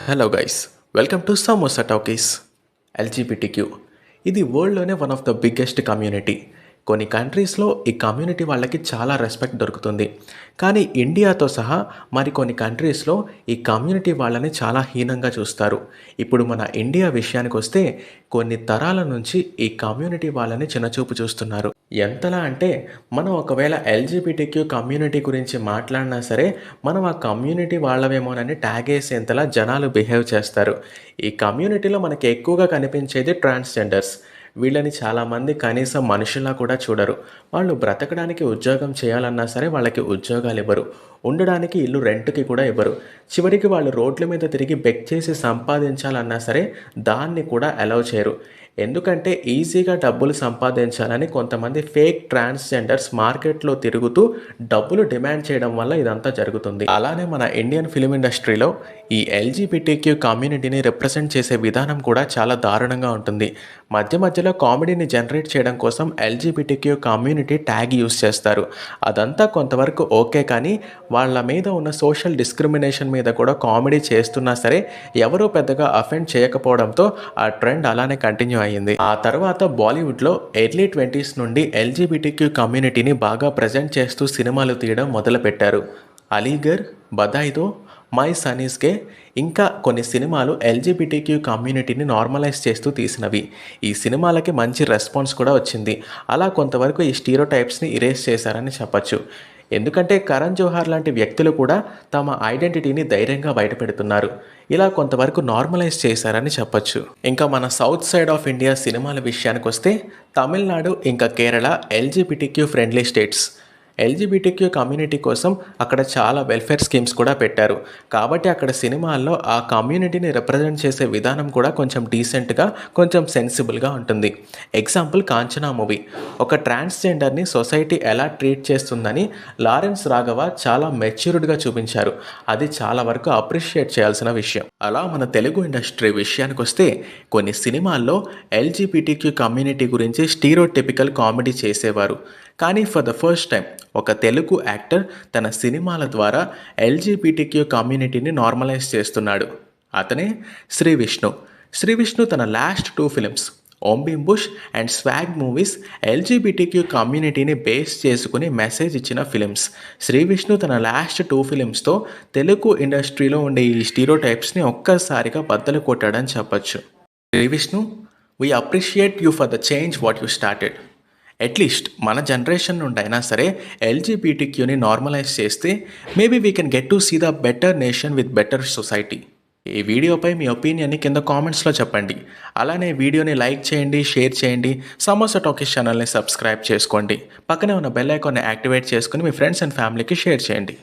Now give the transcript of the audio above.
Hello guys, welcome to Samosa talkies. LGBTQ ఇది వరల్డ్లోనే one of the biggest community. కొన్ని కంట్రీస్లో ఈ కమ్యూనిటీ వాళ్ళకి చాలా రెస్పెక్ట్ దొరుకుతుంది. కానీ ఇండియాతో సహా మరికొన్ని కంట్రీస్లో ఈ కమ్యూనిటీ వాళ్ళని చాలా హీనంగా చూస్తారు. ఇప్పుడు మన ఇండియా విషయానికి వస్తే కొన్ని తరాల నుంచి ఈ కమ్యూనిటీ వాళ్ళని చిన్నచూపు చూస్తున్నారు. ఎంతలా అంటే మనం ఒకవేళ ఎల్జీబీటీక్యూ కమ్యూనిటీ గురించి మాట్లాడినా సరే మనం ఆ కమ్యూనిటీ వాళ్ళవేమోనని ట్యాగ్ వేసేంతలా జనాలు బిహేవ్ చేస్తారు. ఈ కమ్యూనిటీలో మనకి ఎక్కువగా కనిపించేది ట్రాన్స్జెండర్స్. వీళ్ళని చాలామంది కనీసం మనుషుల్లా కూడా చూడరు. వాళ్ళు బ్రతకడానికి ఉద్యోగం చేయాలన్నా సరే వాళ్ళకి ఉద్యోగాలు ఇవ్వరు. ఉండడానికి ఇల్లు రెంట్‌కి కూడా ఇవ్వరు. చివరికి వాళ్ళు రోడ్ల మీద తిరిగి బెగ్ చేసి సంపాదించాలన్నా సరే దాన్ని కూడా అలౌ చేయరు. ఎందుకంటే ఈజీగా డబ్బులు సంపాదించాలని కొంతమంది ఫేక్ ట్రాన్స్‌జెండర్స్ మార్కెట్‌లో తిరుగుతూ డబ్బులు డిమాండ్ చేయడం వల్ల ఇదంతా జరుగుతుంది. అలానే మన ఇండియన్ ఫిల్మ్ ఇండస్ట్రీలో ఈ ఎల్జీబీటీక్యూ కమ్యూనిటీని రిప్రజెంట్ చేసే విధానం కూడా చాలా దారుణంగా ఉంటుంది. మధ్య మధ్యలో కామెడీని జనరేట్ చేయడం కోసం ఎల్జీబీటీక్యూ కమ్యూనిటీ ట్యాగ్ యూస్ చేస్తారు. అదంతా కొంతవరకు ఓకే, కానీ వాళ్ళ మీద ఉన్న సోషల్ డిస్క్రిమినేషన్ మీద కూడా కామెడీ చేస్తున్నా సరే ఎవరూ పెద్దగా అఫెండ్ చేయకపోవడంతో ఆ ట్రెండ్ అలానే కంటిన్యూ అయ్యింది. ఆ తర్వాత బాలీవుడ్లో ఎర్లీ 20s నుండి ఎల్జీబీటీక్యూ కమ్యూనిటీని బాగా ప్రజెంట్ చేస్తూ సినిమాలు తీయడం మొదలుపెట్టారు. అలీగర్, బధాయితో, మై సన్ ఈజ్ గే ఇంకా కొన్ని సినిమాలు ఎల్జీబీటీక్యూ కమ్యూనిటీని నార్మలైజ్ చేస్తూ తీసినవి. ఈ సినిమాలకి మంచి రెస్పాన్స్ కూడా వచ్చింది. అలా కొంతవరకు ఈ స్టీరియోటైప్స్ని ఇరేజ్ చేశారని చెప్పచ్చు. ఎందుకంటే కరణ్ జోహార్ లాంటి వ్యక్తులు కూడా తమ ఐడెంటిటీని ధైర్యంగా బయటపెడుతున్నారు. ఇలా కొంతవరకు నార్మలైజ్ చేశారని చెప్పచ్చు. ఇంకా మన సౌత్ సైడ్ ఆఫ్ ఇండియా సినిమాల విషయానికి వస్తే తమిళనాడు ఇంకా Kerala LGBTQ friendly states. LGBTQ community కోసం అక్కడ చాలా వెల్ఫేర్ స్కీమ్స్ కూడా పెట్టారు. కాబట్టి అక్కడ సినిమాల్లో ఆ కమ్యూనిటీని రిప్రజెంట్ చేసే విధానం కూడా కొంచెం డీసెంట్గా, కొంచెం సెన్సిబుల్గా ఉంటుంది. Example Kanchana movie. ఒక ట్రాన్స్జెండర్ని సొసైటీ ఎలా ట్రీట్ చేస్తుందని లారెన్స్ రాఘవ చాలా మెచ్యూర్డ్గా చూపించారు. అది చాలా వరకు అప్రిషియేట్ చేయాల్సిన విషయం. అలా మన తెలుగు ఇండస్ట్రీ విషయానికి వస్తే కొన్ని సినిమాల్లో ఎల్జీబీటీక్యూ కమ్యూనిటీ గురించి స్టీరియోటిపికల్ కామెడీ చేసేవారు. కానీ ఫర్ ద ఫస్ట్ టైం ఒక తెలుగు యాక్టర్ తన సినిమాల ద్వారా ఎల్జీబీటీక్యూ కమ్యూనిటీని నార్మలైజ్ చేస్తున్నాడు. అతనే శ్రీ విష్ణు. శ్రీ విష్ణు తన last 2 films Om Bheem Bush and swag movies LGBTQ కమ్యూనిటీని బేస్ చేసుకుని మెసేజ్ ఇచ్చిన ఫిలిమ్స్. శ్రీ విష్ణు తన లాస్ట్ 2 ఫిలిమ్స్తో తెలుగు ఇండస్ట్రీలో ఉండే ఈ స్టీరియోటైప్స్ని ఒక్కసారిగా బద్దలు కొట్టాడని చెప్పచ్చు. Shri Vishnu, we appreciate you for the change what you started. At least మన జనరేషన్ నుండి అయినా సరే ఎల్జీబీటీక్యూని నార్మలైజ్ చేస్తే maybe we can get to see the better nation with better society. ఈ వీడియోపై మీ ఒపీనియన్ని కింద కామెంట్స్లో చెప్పండి. అలానే వీడియోని లైక్ చేయండి, షేర్ చేయండి, సమోసా టాకీస్ ఛానల్ని సబ్స్క్రైబ్ చేసుకోండి. పక్కనే ఉన్న బెల్ ఐకాన్ని యాక్టివేట్ చేసుకుని మీ ఫ్రెండ్స్ అండ్ ఫ్యామిలీకి షేర్ చేయండి.